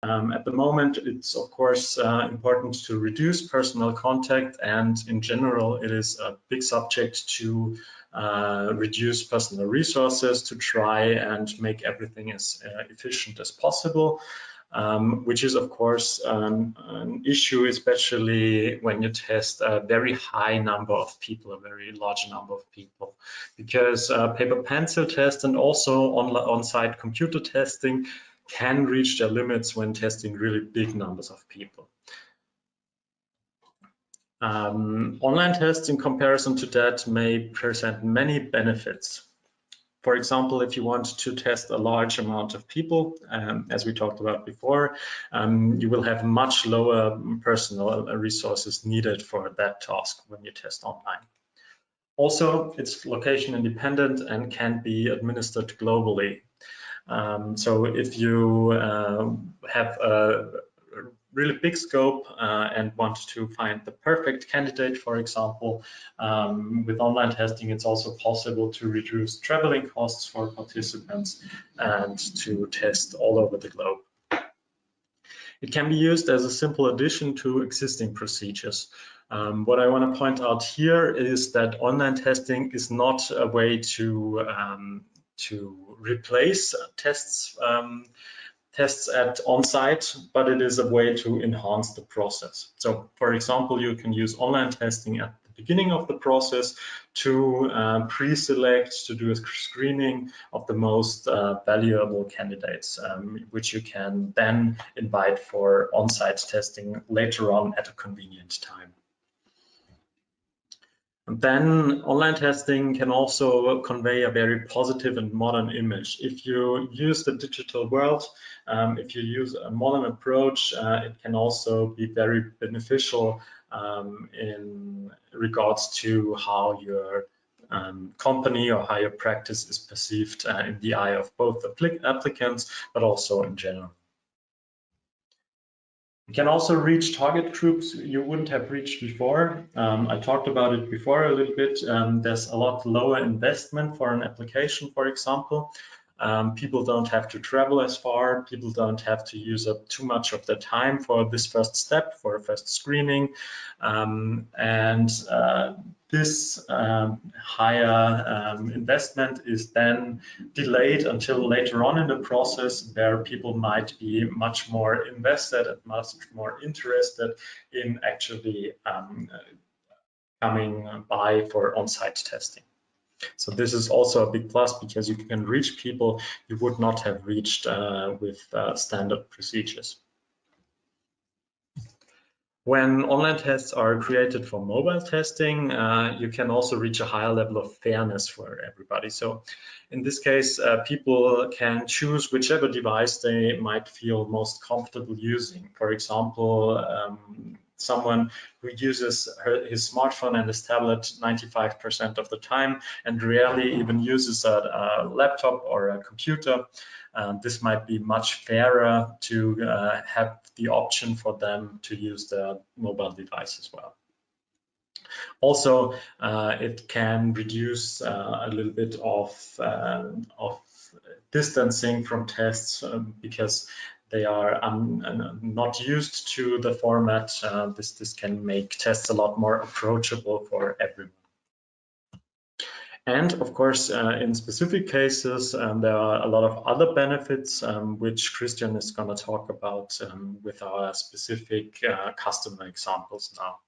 At the moment, it's of course important to reduce personal contact, and in general, it is a big subject to reduce personal resources, to try and make everything as efficient as possible, which is of course an issue, especially when you test a very high number of people, a very large number of people, because paper pencil test and also on-site computer testing can reach their limits when testing really big numbers of people. Online tests in comparison to that may present many benefits. For example, if you want to test a large amount of people, as we talked about before, you will have much lower personal resources needed for that task when you test online. Also, it's location independent and can be administered globally. So if you have a really big scope and want to find the perfect candidate, for example, with online testing, it's also possible to reduce traveling costs for participants and to test all over the globe. It can be used as a simple addition to existing procedures. What I want to point out here is that online testing is not a way to replace tests at on-site, but it is a way to enhance the process. So, for example, you can use online testing at the beginning of the process to pre-select, to do a screening of the most valuable candidates, which you can then invite for on-site testing later on at a convenient time. And then online testing can also convey a very positive and modern image. If you use the digital world, if you use a modern approach, it can also be very beneficial in regards to how your company or how your practice is perceived in the eye of both applicants, but also in general. You can also reach target groups you wouldn't have reached before. I talked about it before a little bit. There's a lot lower investment for an application, for example. People don't have to travel as far. People don't have to use up too much of their time for this first step, for a first screening. This higher investment is then delayed until later on in the process, where people might be much more invested and much more interested in actually coming by for on-site testing. So this is also a big plus, because you can reach people you would not have reached with standard procedures. When online tests are created for mobile testing, you can also reach a higher level of fairness for everybody. So in this case, people can choose whichever device they might feel most comfortable using. For example, someone who uses his smartphone and his tablet 95% of the time and rarely even uses a laptop or a computer. This might be much fairer to have the option for them to use the mobile device as well. Also, it can reduce a little bit of distancing from tests because they are not used to the format. This can make tests a lot more approachable for everyone. And of course, in specific cases, there are a lot of other benefits, which Christian is going to talk about with our specific customer examples now.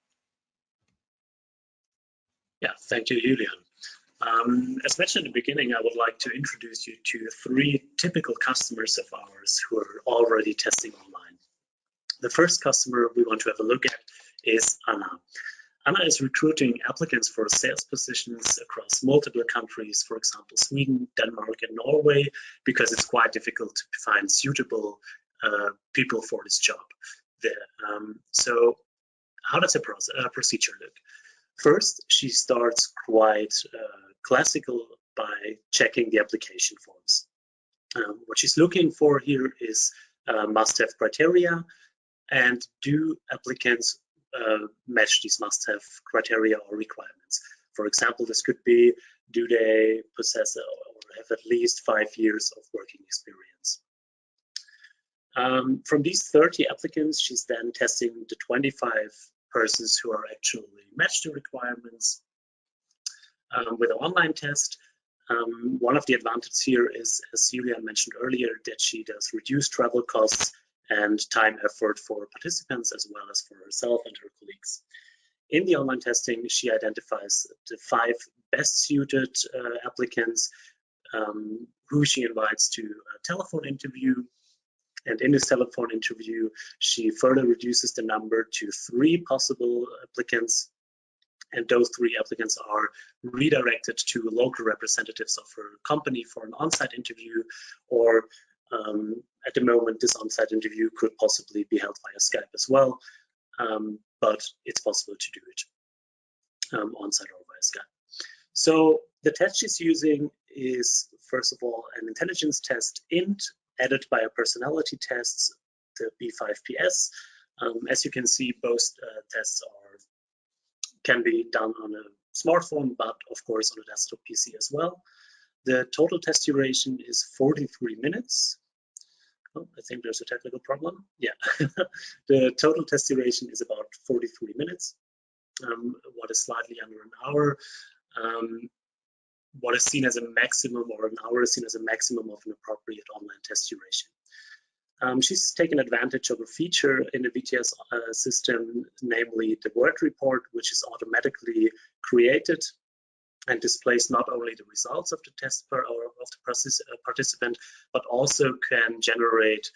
Yeah, thank you, Julian. As mentioned in the beginning, I would like to introduce you to 3 typical customers of ours who are already testing online. The first customer we want to have a look at is Anna. Anna is recruiting applicants for sales positions across multiple countries, for example, Sweden, Denmark, and Norway, because it's quite difficult to find suitable people for this job there. So how does a procedure look? First, she starts quite classical by checking the application forms. What she's looking for here is must-have criteria, and do applicants match these must-have criteria or requirements. For example, this could be, do they possess or have at least 5 years of working experience? From these 30 applicants, she's then testing the 25 persons who are actually matched to requirements with an online test. One of the advantages here is, as Julian mentioned earlier, that she does reduce travel costs and time effort for participants as well as for herself and her colleagues. In the online testing, she identifies the 5 best suited applicants who she invites to a telephone interview. And in this telephone interview, she further reduces the number to 3 possible applicants. And those 3 applicants are redirected to local representatives of her company for an on-site interview, or at the moment, this on-site interview could possibly be held via Skype as well, but it's possible to do it on-site or via Skype. So the test she's using is, first of all, an intelligence test int, added by a personality test, the B5PS. As you can see, both tests can be done on a smartphone, but of course on a desktop PC as well. The total test duration is 43 minutes. Oh, I think there's a technical problem. Yeah, the total test duration is about 43 minutes, what is slightly under an hour. What is seen as a maximum, or an hour is seen as a maximum of an appropriate online test duration. She's taken advantage of a feature in the VTS system, namely the word report, which is automatically created and displays not only the results of the test of the participant, but also can generate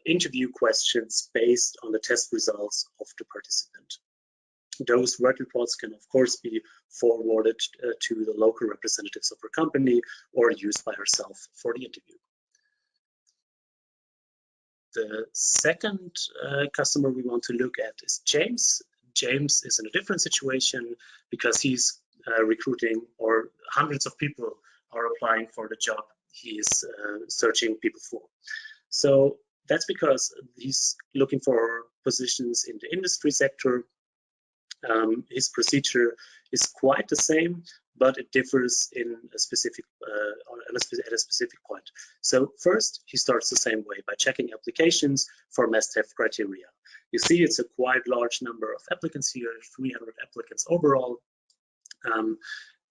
interview questions based on the test results of the participant. Those word reports can, of course, be forwarded to the local representatives of her company or used by herself for the interview. The second customer we want to look at is James. James is in a different situation because he's recruiting, or hundreds of people are applying for the job he is searching people for. So that's because he's looking for positions in the industry sector. His procedure is quite the same, but it differs in a specific at a specific point. So first, he starts the same way by checking applications for must-have criteria. You see, it's a quite large number of applicants here, 300 applicants overall.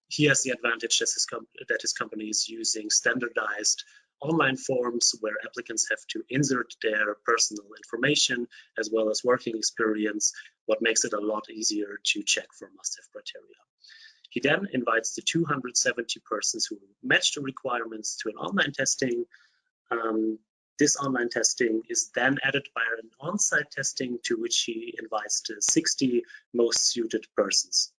He has the advantage that his company is using standardized online forms where applicants have to insert their personal information as well as working experience, what makes it a lot easier to check for must-have criteria. He then invites the 270 persons who match the requirements to an online testing. This online testing is then added by an on-site testing to which he invites the 60 most suited persons.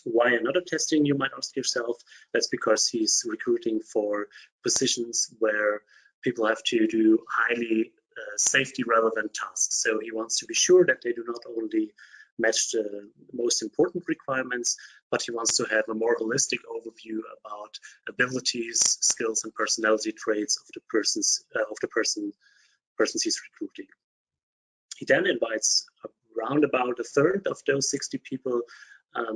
Why another testing, you might ask yourself? That's because he's recruiting for positions where people have to do highly safety relevant tasks. So he wants to be sure that they do not only match the most important requirements, but he wants to have a more holistic overview about abilities, skills, and personality traits of the persons he's recruiting. He then invites around about a third of those 60 people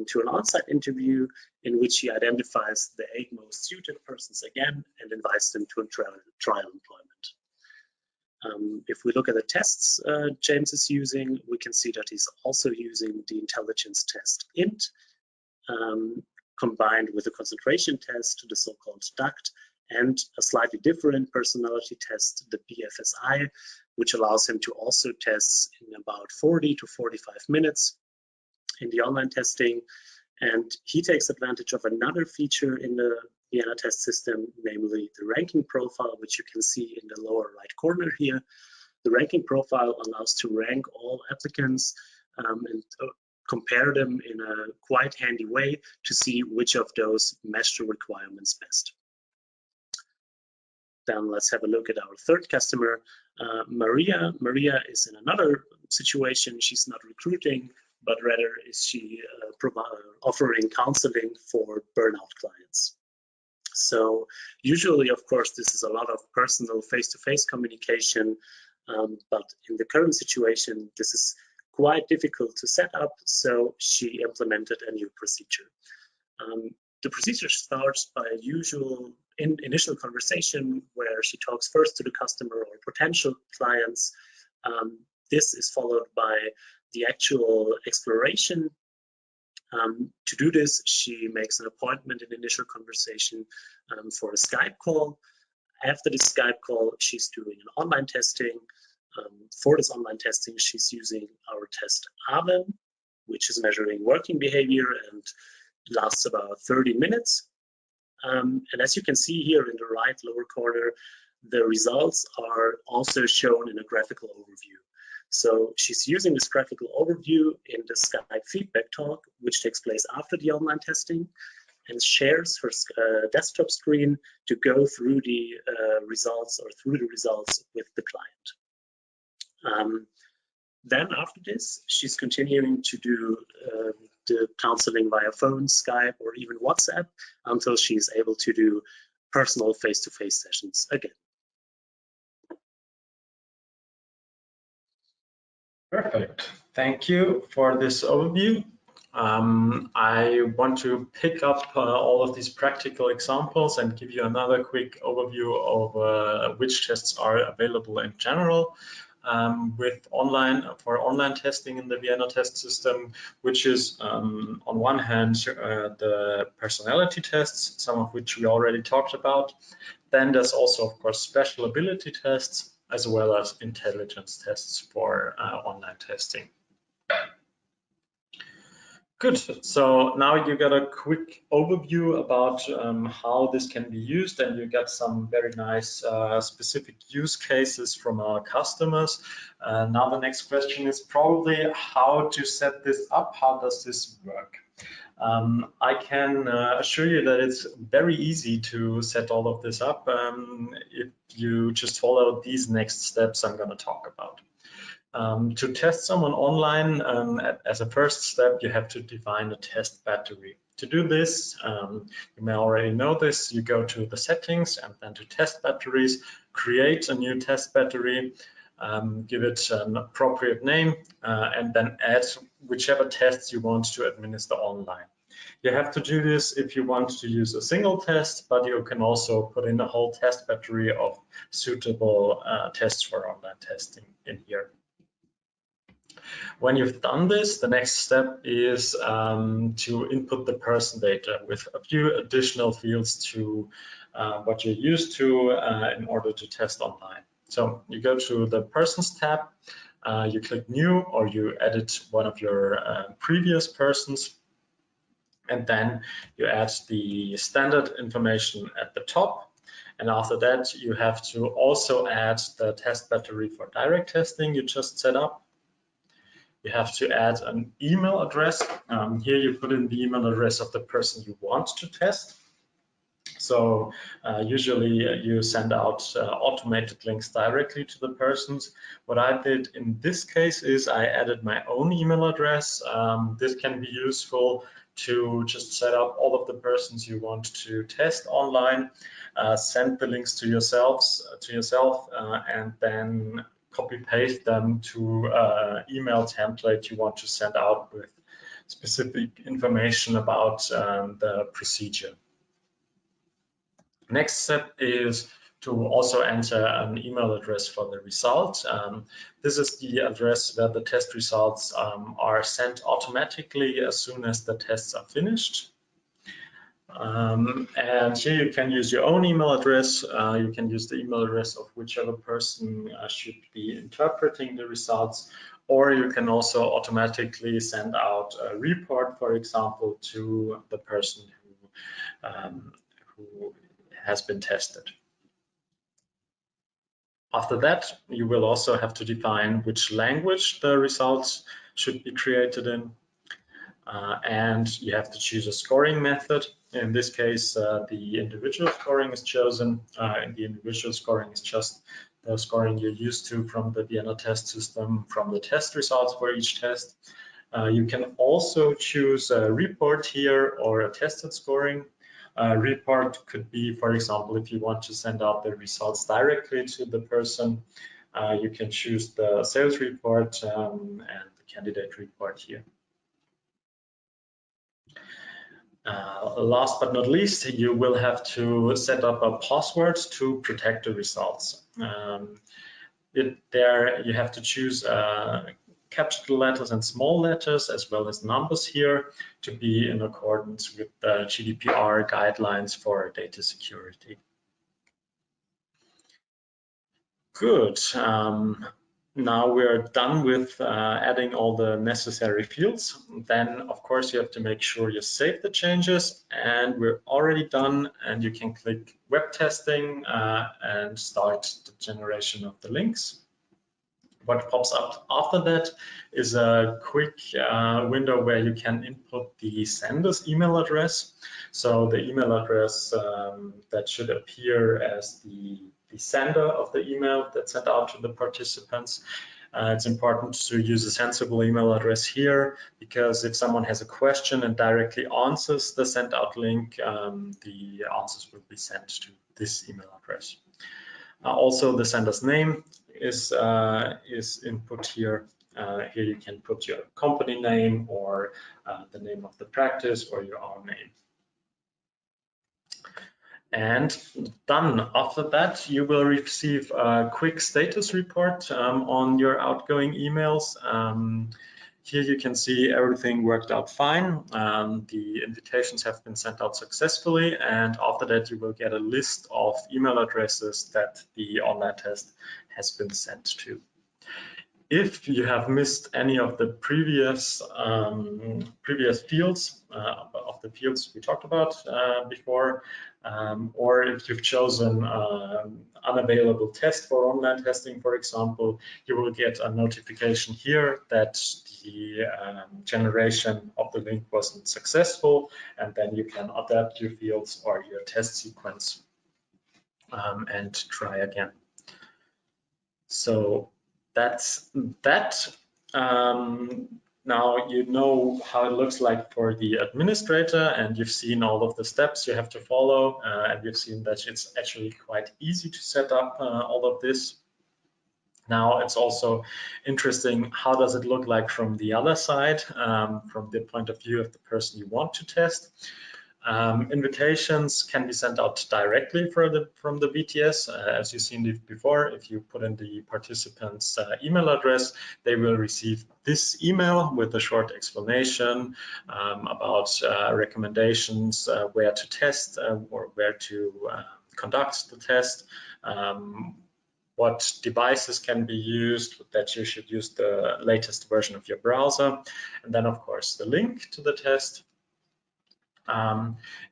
to an on-site interview in which he identifies the 8 most suited persons again and invites them to a trial employment. If we look at the tests James is using, we can see that he's also using the intelligence test int combined with a concentration test, the so-called DUCT, and a slightly different personality test, the BFSI, which allows him to also test in about 40 to 45 minutes in the online testing. And he takes advantage of another feature in the Vienna test system, namely the ranking profile, which you can see in the lower right corner here. The ranking profile allows to rank all applicants and compare them in a quite handy way to see which of those match the requirements best. Then let's have a look at our third customer, Maria. Maria is in another situation. She's not recruiting, but rather is she offering counseling for burnout clients. So usually, of course, this is a lot of personal face-to-face communication, but in the current situation, this is quite difficult to set up, so she implemented a new procedure. The procedure starts by a usual initial conversation where where she talks first to the customer or potential clients. This is followed by the actual exploration. To do this, she makes an appointment in initial conversation for a Skype call. After the Skype call, she's doing an online testing. For this online testing, she's using our test AVEN, which is measuring working behavior and lasts about 30 minutes. And as you can see here in the right lower corner, the results are also shown in a graphical overview. So she's using this graphical overview in the Skype feedback talk, which takes place after the online testing, and shares her desktop screen to go through the results with the client. Then after this, she's continuing to do the counseling via phone, Skype, or even WhatsApp until she's able to do personal face-to-face sessions again. Perfect. Thank you for this overview. I want to pick up all of these practical examples and give you another quick overview of which tests are available in general for online testing in the Vienna test system, which is on one hand the personality tests, some of which we already talked about. Then there's also, of course, special ability tests, as well as intelligence tests for online testing. Good, so now you got a quick overview about how this can be used, and you get some very nice specific use cases from our customers. Now the next question is probably how to set this up, how does this work? I can assure you that it's very easy to set all of this up if you just follow these next steps I'm going to talk about. To test someone online, as a first step, you have to define a test battery. To do this, you may already know this, you go to the settings and then to test batteries, create a new test battery, give it an appropriate name, and then add whichever tests you want to administer online. You have to do this if you want to use a single test, but you can also put in a whole test battery of suitable tests for online testing in here. When you've done this, the next step is to input the person data with a few additional fields to what you're used to in order to test online. So you go to the Persons tab, you click New, or you edit one of your previous persons, and then you add the standard information at the top. And after that, you have to also add the test battery for direct testing you just set up. You have to add an email address. Here you put in the email address of the person you want to test. So usually you send out automated links directly to the persons. What I did in this case is I added my own email address. This can be useful to just set up all of the persons you want to test online, send the links to yourself, and then copy paste them to email template you want to send out with specific information about the procedure. Next step is to also enter an email address for the result. This is the address where the test results are sent automatically as soon as the tests are finished. And here you can use your own email address. You can use the email address of whichever person should be interpreting the results, or you can also automatically send out a report, for example, to the person who has been tested. After that, you will also have to define which language the results should be created in. And you have to choose a scoring method. In this case, the individual scoring is chosen. And the individual scoring is just the scoring you're used to from the Vienna test system, from the test results for each test. You can also choose a report here or a tested scoring. Report could be, for example, if you want to send out the results directly to the person, you can choose the sales report and the candidate report here. Last but not least, you will have to set up a password to protect the results. There you have to choose capital letters and small letters as well as numbers here to be in accordance with the GDPR guidelines for data security. Good. Now we're done with adding all the necessary fields. Then, of course, you have to make sure you save the changes, and we're already done, and you can click web testing and start the generation of the links. What pops up after that is a quick window where you can input the sender's email address. So the email address that should appear as the sender of the email that's sent out to the participants. It's important to use a sensible email address here, because if someone has a question and directly answers the sent out link, the answers will be sent to this email address. Also, the sender's name is input here. Here you can put your company name or the name of the practice or your own name. And done. After that, you will receive a quick status report on your outgoing emails. Here you can see everything worked out fine. The invitations have been sent out successfully, and after that you will get a list of email addresses that the online test has been sent to. If you have missed any of the previous fields of the fields we talked about before, or if you've chosen unavailable test for online testing, for example, you will get a notification here that the generation of the link wasn't successful, and then you can adapt your fields or your test sequence and try again. So that's that. Now you know how it looks like for the administrator, and you've seen all of the steps you have to follow, and you've seen that it's actually quite easy to set up all of this. Now it's also interesting, how does it look like from the other side, from the point of view of the person you want to test. Invitations can be sent out directly from the VTS. As you've seen before, if you put in the participant's email address, they will receive this email with a short explanation about recommendations, where to test or where to conduct the test, what devices can be used, that you should use the latest version of your browser, and then of course the link to the test.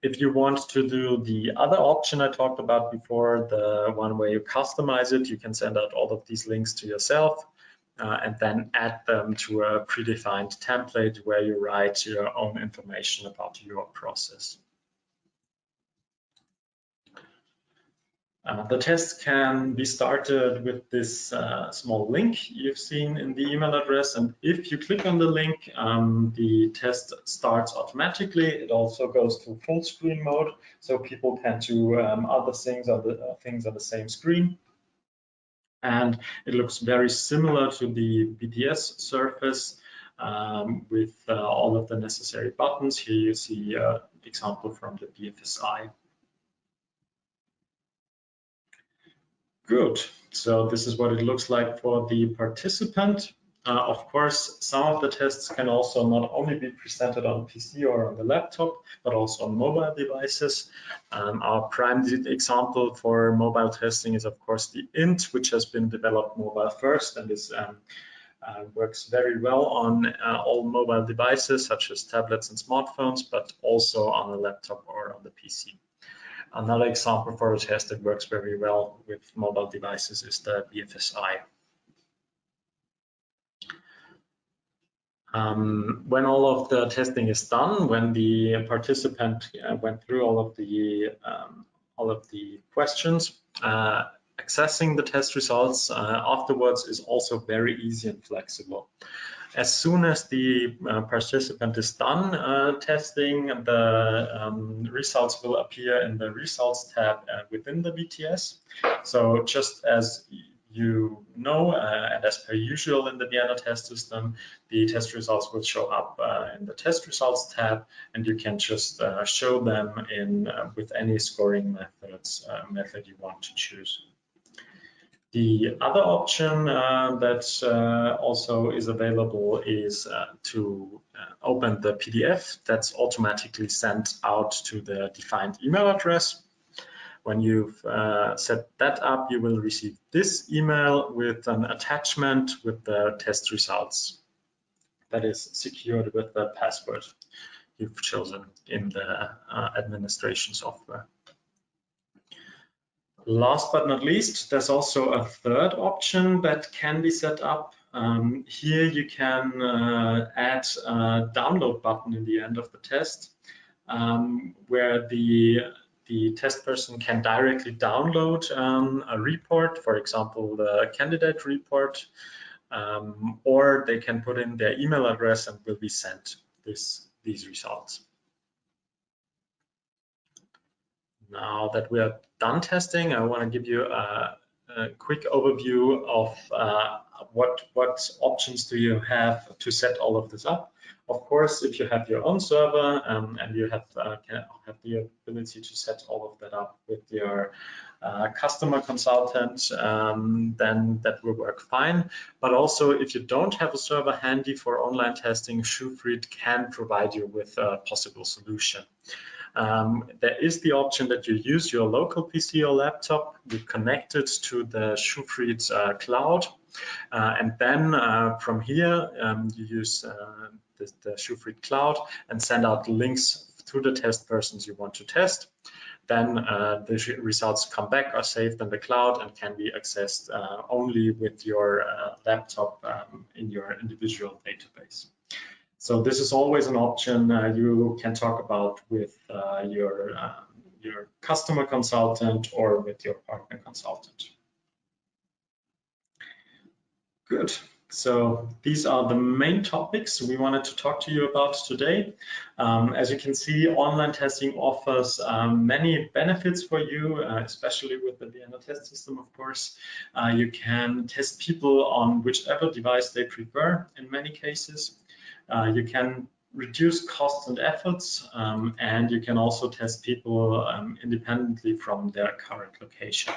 If you want to do the other option I talked about before, the one where you customize it, you can send out all of these links to yourself and then add them to a predefined template where you write your own information about your process. The test can be started with this small link you've seen in the email address, and if you click on the link, the test starts automatically. It also goes to full screen mode, so people can do other things on the same screen. And it looks very similar to the VTS surface with all of the necessary buttons. Here you see an example from the BFSI. Good. So this is what it looks like for the participant. Of course, some of the tests can also not only be presented on PC or on the laptop, but also on mobile devices. Our prime example for mobile testing is, of course, the INT, which has been developed mobile first and is works very well on all mobile devices, such as tablets and smartphones, but also on a laptop or on the PC. Another example for a test that works very well with mobile devices is the BFSI. When all of the testing is done, when the participant went through all of the questions, accessing the test results afterwards is also very easy and flexible. As soon as the participant is done testing, the results will appear in the results tab within the VTS. So just as you know, and as per usual in the Vienna test system, the test results will show up in the test results tab, and you can just show them in with any scoring method you want to choose. The other option that also is available is to open the PDF that's automatically sent out to the defined email address. When you've set that up, you will receive this email with an attachment with the test results that is secured with the password you've chosen in the administration software. Last but not least, there's also a third option that can be set up. Here you can add a download button in the end of the test, where the test person can directly download a report, for example, the candidate report, or they can put in their email address and will be sent these results. Now that we are done testing, I want to give you a quick overview of what options do you have to set all of this up. Of course, if you have your own server and you have the ability to set all of that up with your customer consultant, then that will work fine. But also, if you don't have a server handy for online testing, Schufried can provide you with a possible solution. There is the option that you use your local PC or laptop, you connect it to the Schufried cloud, and then from here you use the Schufried cloud and send out links to the test persons you want to test. Then the results come back, are saved in the cloud, and can be accessed only with your laptop in your individual database. So this is always an option you can talk about with your customer consultant or with your partner consultant. Good. So these are the main topics we wanted to talk to you about today. As you can see, online testing offers many benefits for you, especially with the Vienna test system, of course. You can test people on whichever device they prefer in many cases. You can reduce costs and efforts, and you can also test people independently from their current location.